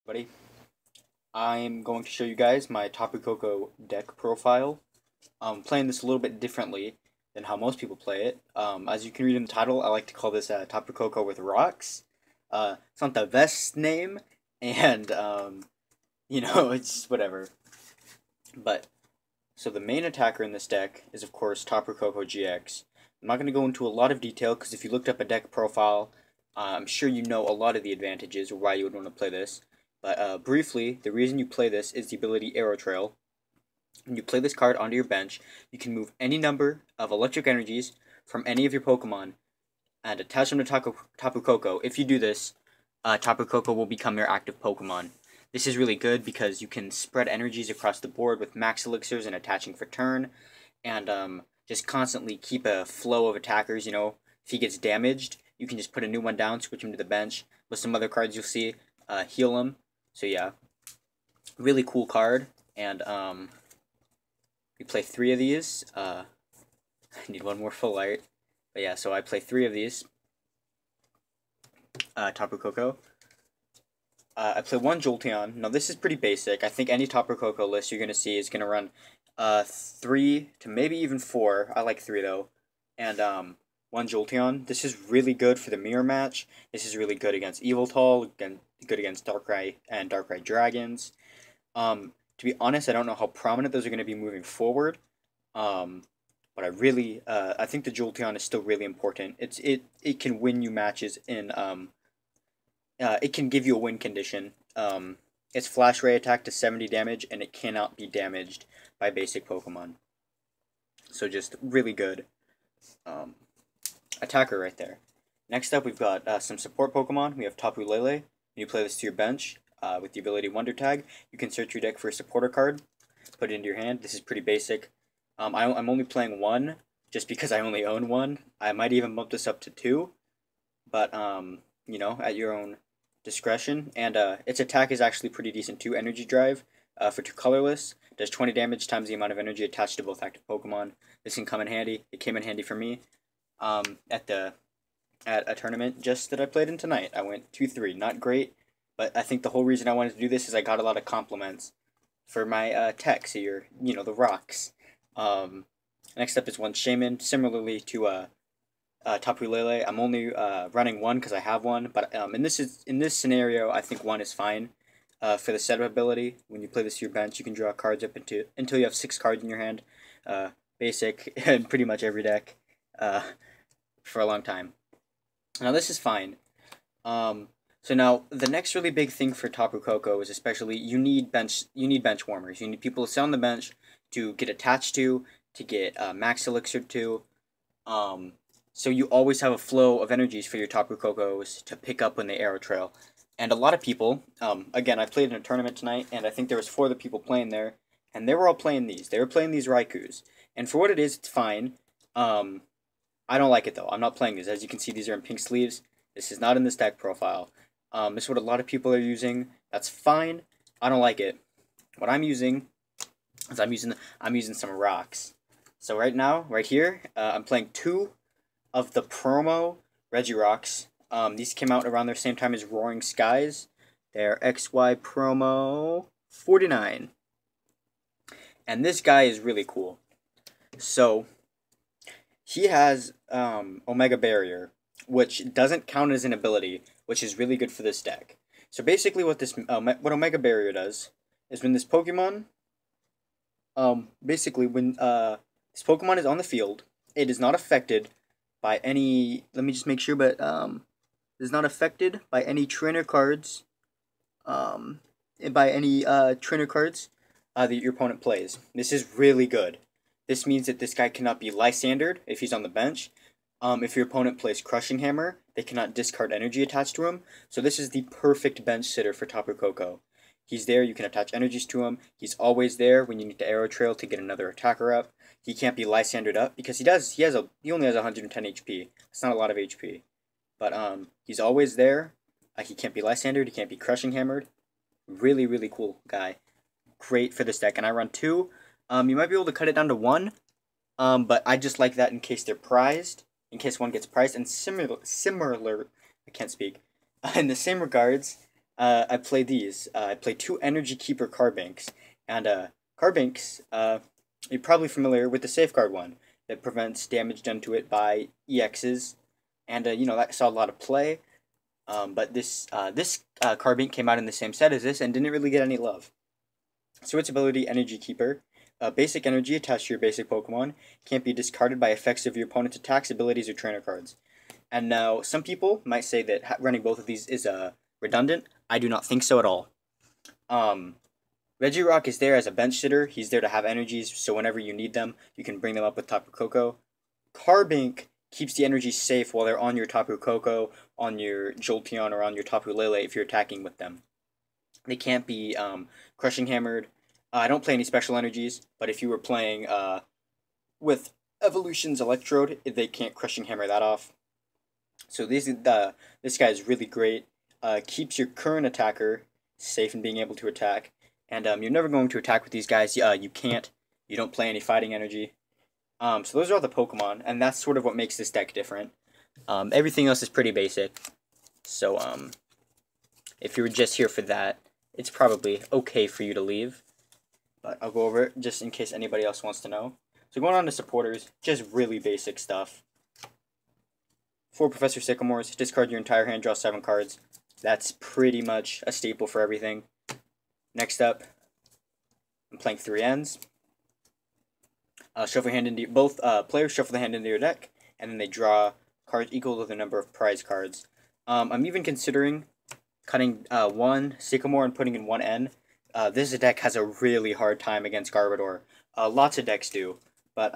Buddy, I'm going to show you guys my Tapu Koko deck profile. I'm playing this a little bit differently than how most people play it. As you can read in the title, I like to call this Tapu Koko with rocks. It's not the best name, and it's whatever. But so the main attacker in this deck is of course Tapu Koko GX. I'm not going to go into a lot of detail because if you looked up a deck profile, I'm sure you know a lot of the advantages or why you would want to play this. But briefly, the reason you play this is the ability Arrow Trail. When you play this card onto your bench, you can move any number of electric energies from any of your Pokemon and attach them to Tapu Koko. If you do this, Tapu Koko will become your active Pokemon. This is really good because you can spread energies across the board with max elixirs and attaching for turn, and just constantly keep a flow of attackers. If he gets damaged, you can just put a new one down, switch him to the bench. With some other cards you'll see, heal him. So yeah, really cool card, and we play 3 of these. I need one more full art, but yeah, so I play 3 of these. Tapu Koko. I play 1 Jolteon. Now this is pretty basic. I think any Tapu Koko list you're gonna see is gonna run 3 to maybe even 4. I like 3 though, and 1 Jolteon. This is really good for the mirror match. This is really good against Yveltal, good against Darkrai and Darkrai Dragons. To be honest, I don't know how prominent those are going to be moving forward. But I think the Jolteon is still really important. It can win you matches in it can give you a win condition. Its Flash Ray attack to 70 damage, and it cannot be damaged by basic Pokemon. So just really good attacker right there. Next up, we've got some support Pokemon. We have Tapu Lele. When you play this to your bench with the ability Wonder Tag, you can search your deck for a supporter card, put it into your hand. This is pretty basic. I'm only playing 1 just because I only own 1. I might even bump this up to 2, but at your own discretion. And its attack is actually pretty decent too. Energy Drive for 2 colorless does 20 damage times the amount of energy attached to both active Pokemon. This can come in handy. It came in handy for me at a tournament just that I played in tonight. I went 2-3. Not great, but I think the whole reason I wanted to do this is I got a lot of compliments for my tech. So the rocks. Next up is 1 Shaman. Similarly to Tapu Lele, I'm only running 1 because I have 1. But in this scenario, I think 1 is fine. For the setup ability, when you play this to your bench, you can draw cards up until you have 6 cards in your hand. Basic in pretty much every deck for a long time. Now this is fine. So now the next really big thing for Tapu Koko is especially you need bench warmers. You need people to sit on the bench to get attached to get max elixir to. So you always have a flow of energies for your Tapu Kokos to pick up when they Arrow Trail. And a lot of people, again, I played in a tournament tonight, and I think there was 4 other people playing there, and they were all playing these. They were playing these Raikus. And for what it is, it's fine. I don't like it though. I'm not playing these. As you can see, these are in pink sleeves. This is not in this deck profile. This is what a lot of people are using. That's fine. I don't like it. What I'm using is I'm using some rocks. So right now, right here, I'm playing 2 of the promo Regirocks. These came out around the same time as Roaring Skies. They're XY promo 49. And this guy is really cool. So he has Omega Barrier, which doesn't count as an ability, which is really good for this deck. So basically what what Omega Barrier does is when this Pokemon, basically when this Pokemon is on the field, it is not affected by any, let me just make sure, but is not affected by any trainer cards, that your opponent plays. This is really good. This means that this guy cannot be Lysandered if he's on the bench. If your opponent plays Crushing Hammer, they cannot discard energy attached to him. So this is the perfect bench sitter for Tapu Koko. He's there, you can attach energies to him. He's always there when you need to Arrow Trail to get another attacker up. He can't be Lysandered up because he only has 110 HP. It's not a lot of HP. But he's always there. He can't be Lysandered, he can't be Crushing Hammered. Really, really cool guy. Great for this deck. And I run 2. You might be able to cut it down to 1. But I just like that in case they're prized. In case one gets prized. And similar, I can't speak. In the same regards, I play these. I play two Energy Keeper Carbinks, and Carbinks. You're probably familiar with the Safeguard one that prevents damage done to it by EXs, and that saw a lot of play. But this Carbink came out in the same set as this and didn't really get any love. So its ability, Energy Keeper. Basic energy attached to your basic Pokemon can't be discarded by effects of your opponent's attacks, abilities, or trainer cards. And now, some people might say that running both of these is redundant. I do not think so at all. Regirock is there as a bench sitter. He's there to have energies, so whenever you need them, you can bring them up with Tapu Koko. Carbink keeps the energy safe while they're on your Tapu Koko, on your Jolteon, or on your Tapu Lele if you're attacking with them. They can't be crushing hammered. I don't play any special energies, but if you were playing with Evolution's Electrode, they can't crushing hammer that off. So this guy is really great. Keeps your current attacker safe and being able to attack. And you're never going to attack with these guys. You can't. You don't play any fighting energy. So those are all the Pokemon, and that's sort of what makes this deck different. Everything else is pretty basic. So if you were just here for that, it's probably okay for you to leave. But I'll go over it just in case anybody else wants to know. So going on to supporters, just really basic stuff. 4 Professor Sycamores, discard your entire hand, draw 7 cards. That's pretty much a staple for everything. Next up, I'm playing 3 ends. Shuffle your hand into both players shuffle the hand into your deck, and then they draw cards equal to the number of prize cards. I'm even considering cutting 1 Sycamore and putting in 1 N. This deck has a really hard time against Garbodor. Lots of decks do, but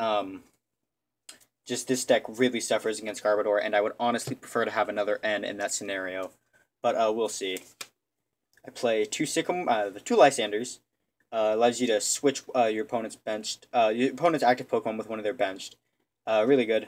just this deck really suffers against Garbodor, and I would honestly prefer to have another N in that scenario. But we'll see. I play 2 the 2 Lysanders. Allows you to switch your opponent's active Pokemon with one of their benched. Really good.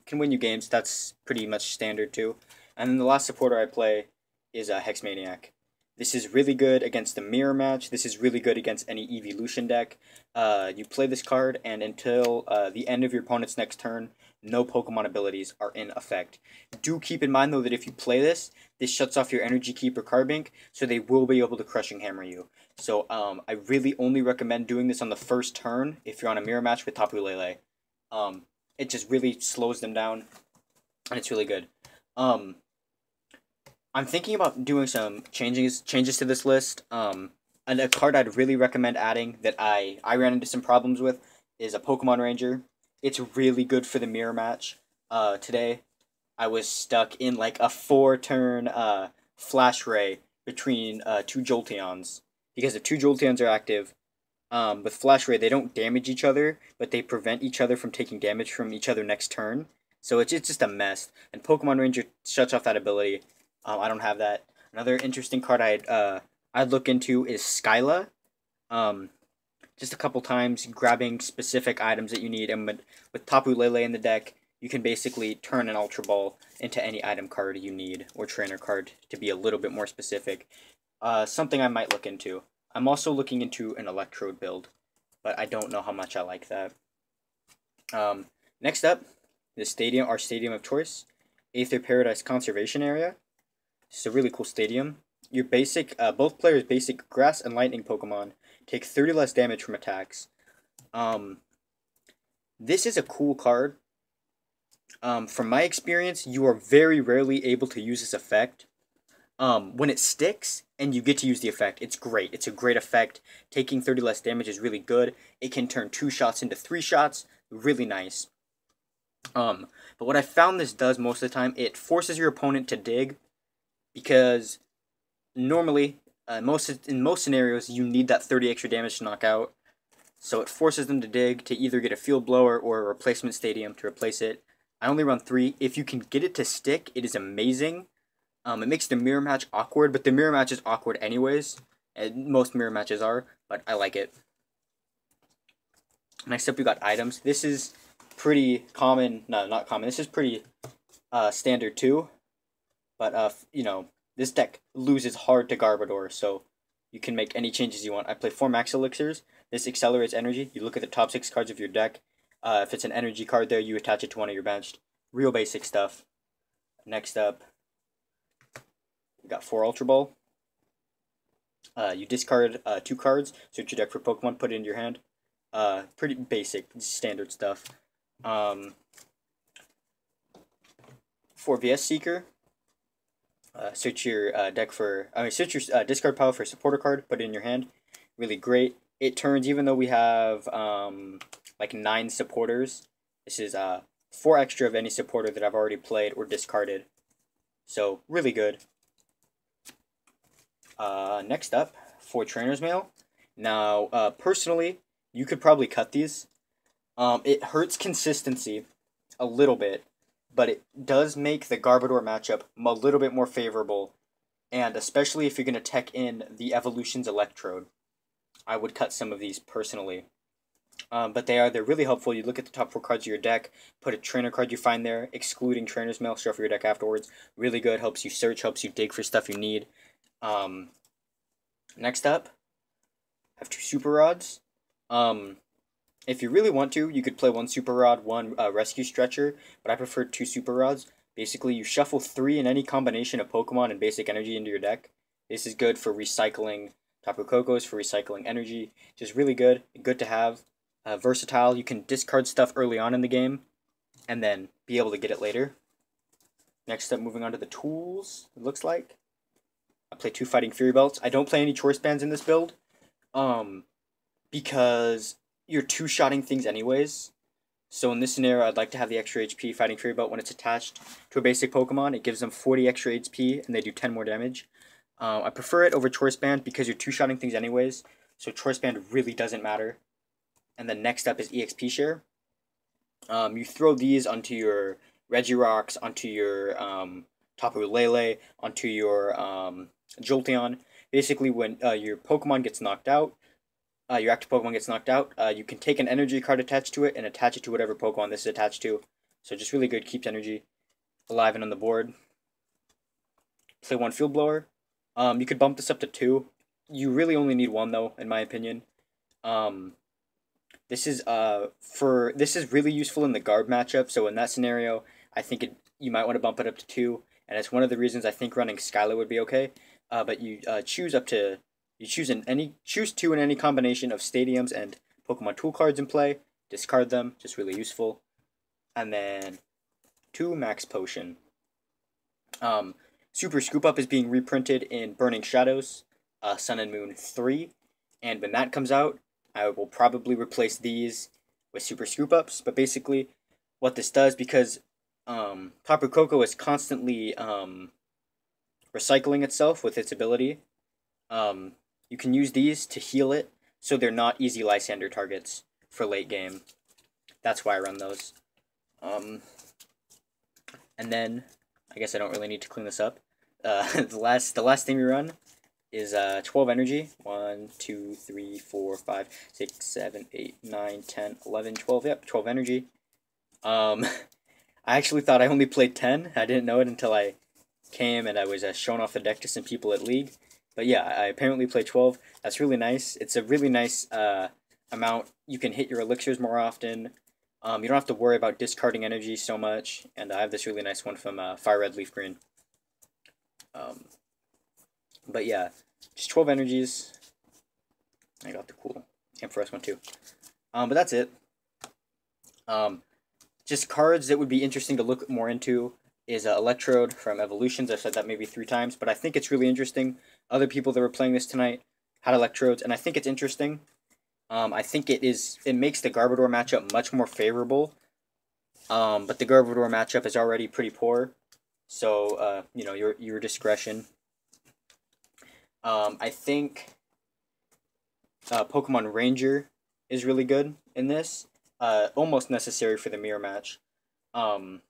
Can win you games. That's pretty much standard too. And then the last supporter I play is Hex Maniac. This is really good against the Mirror Match. This is really good against any Evolution deck. You play this card, and until the end of your opponent's next turn, no Pokemon abilities are in effect. Do keep in mind, though, that if you play this shuts off your Energy Keeper Carbink, so they will be able to Crushing Hammer you. So I really only recommend doing this on the first turn if you're on a Mirror Match with Tapu Lele. It just really slows them down, and it's really good. I'm thinking about doing some changes to this list. And a card I'd really recommend adding that I ran into some problems with is a Pokemon Ranger. It's really good for the Mirror Match. Today, I was stuck in like a 4-turn Flash Ray between 2 Jolteons. Because if 2 Jolteons are active, with Flash Ray, they don't damage each other, but they prevent each other from taking damage from each other next turn. So it's just a mess. And Pokemon Ranger shuts off that ability. I don't have that. Another interesting card I'd look into is Skyla. Just a couple times grabbing specific items that you need, and with Tapu Lele in the deck, you can basically turn an Ultra Ball into any item card you need, or trainer card to be a little bit more specific. Something I might look into. I'm also looking into an Electrode build, but I don't know how much I like that. Next up, our stadium of choice, Aether Paradise Conservation Area. It's a really cool stadium. Your both players' basic Grass and Lightning Pokemon take 30 less damage from attacks. This is a cool card. From my experience, you are very rarely able to use this effect. When it sticks and you get to use the effect, it's great. It's a great effect. Taking 30 less damage is really good. It can turn 2 shots into 3 shots. Really nice. But what I found this does most of the time, it forces your opponent to dig, because normally, in most scenarios, you need that 30 extra damage to knock out. So it forces them to dig to either get a Field Blower or a Replacement Stadium to replace it. I only run 3. If you can get it to stick, it is amazing. It makes the Mirror Match awkward, but the Mirror Match is awkward anyways. Most Mirror Matches are, but I like it. Next up, we got items. This is pretty common. No, not common. This is pretty standard too. But, this deck loses hard to Garbodor, so you can make any changes you want. I play 4 Max Elixirs. This accelerates energy. You look at the top 6 cards of your deck. If it's an energy card there, you attach it to one of your benched. Real basic stuff. Next up, we got 4 Ultra Ball. You discard 2 cards, search your deck for Pokemon, put it into your hand. Pretty basic, standard stuff. For VS Seeker, search your search your discard pile for a supporter card, put it in your hand. Really great. It turns, even though we have like 9 supporters, this is 4 extra of any supporter that I've already played or discarded. So really good. Next up, for Trainer's Mail. Now, personally, you could probably cut these. It hurts consistency a little bit, but it does make the Garbodor matchup a little bit more favorable, and especially if you're going to tech in the Evolutions Electrode. I would cut some of these personally. But they're really helpful. You look at the top 4 cards of your deck, put a trainer card you find there, excluding Trainer's Mail, shuffle your deck afterwards. Really good, helps you search, helps you dig for stuff you need. Next up, I have 2 Super Rods. If you really want to, you could play 1 Super Rod, 1 Rescue Stretcher, but I prefer 2 Super Rods. Basically, you shuffle 3 in any combination of Pokemon and basic energy into your deck. This is good for recycling Tapu Kokos, for recycling energy. Just really good to have. Versatile, you can discard stuff early on in the game, and then be able to get it later. Next up, moving on to the tools, it looks like. I play 2 Fighting Fury Belts. I don't play any Choice Bands in this build, because you're 2-shotting things anyways. So in this scenario, I'd like to have the extra HP Fighting Fury Belt when it's attached to a basic Pokemon. It gives them 40 extra HP, and they do 10 more damage. I prefer it over Choice Band because you're 2-shotting things anyways, so Choice Band really doesn't matter. And then next up is EXP Share. You throw these onto your Regirocks, onto your Tapu Lele, onto your Jolteon. Basically, when your Pokemon gets knocked out, your active Pokemon gets knocked out, you can take an energy card attached to it and attach it to whatever Pokemon this is attached to. So just really good, keeps energy alive and on the board. Play 1 Field Blower. You could bump this up to 2. You really only need 1 though, in my opinion. This is really useful in the Garb matchup. So in that scenario, I think you might want to bump it up to 2, and it's one of the reasons I think running Skyla would be okay. But you choose 2 in any combination of stadiums and Pokemon tool cards in play. Discard them, just really useful. And then 2 Max Potion. Super Scoop Up is being reprinted in Burning Shadows, Sun and Moon 3, and when that comes out, I will probably replace these with Super Scoop Ups. But basically, what this does, because Tapu Koko is constantly recycling itself with its ability, you can use these to heal it, so they're not easy Lysander targets for late game. That's why I run those. And then, I guess I don't really need to clean this up. The last thing we run is 12 energy. 1, 2, 3, 4, 5, 6, 7, 8, 9, 10, 11, 12. Yep, 12 energy. I actually thought I only played 10. I didn't know it until I came and I was showing off the deck to some people at League. But yeah, I apparently play 12. That's really nice. It's a really nice amount. You can hit your elixirs more often. You don't have to worry about discarding energy so much. And I have this really nice one from Fire Red Leaf Green. But yeah, just 12 energies. I got the cool Ampharos one too. But that's it. Just cards that would be interesting to look more into is Electrode from Evolutions. I've said that maybe 3 times, but I think it's really interesting. Other people that were playing this tonight had Electrodes, and I think it's interesting. I think it makes the Garbodor matchup much more favorable. But the Garbodor matchup is already pretty poor, so you know, your discretion. I think Pokemon Ranger is really good in this. Almost necessary for the mirror match. And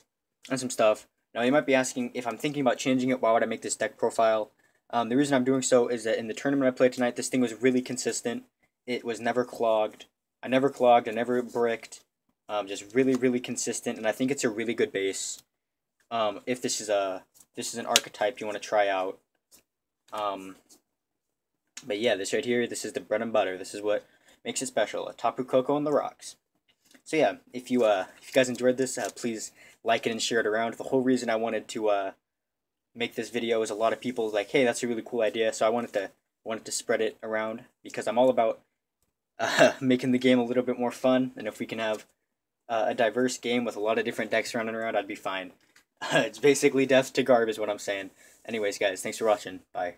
some stuff. Now you might be asking, if I'm thinking about changing it, why would I make this deck profile? The reason I'm doing so is that in the tournament I played tonight, this thing was really consistent. It was never clogged. I never bricked. Just really, really consistent, and I think it's a really good base. If this is an archetype you want to try out. But yeah, this right here, this is the bread and butter. This is what makes it special. A Tapu Koko on the rocks. So yeah, if you guys enjoyed this, please like it and share it around. The whole reason I wanted to make this video is a lot of people like, hey, that's a really cool idea. So I wanted to Wanted to spread it around because I'm all about making the game a little bit more fun, and if we can have a diverse game with a lot of different decks running around, I'd be fine. It's basically death to Garb is what I'm saying. Anyways, guys, thanks for watching. Bye.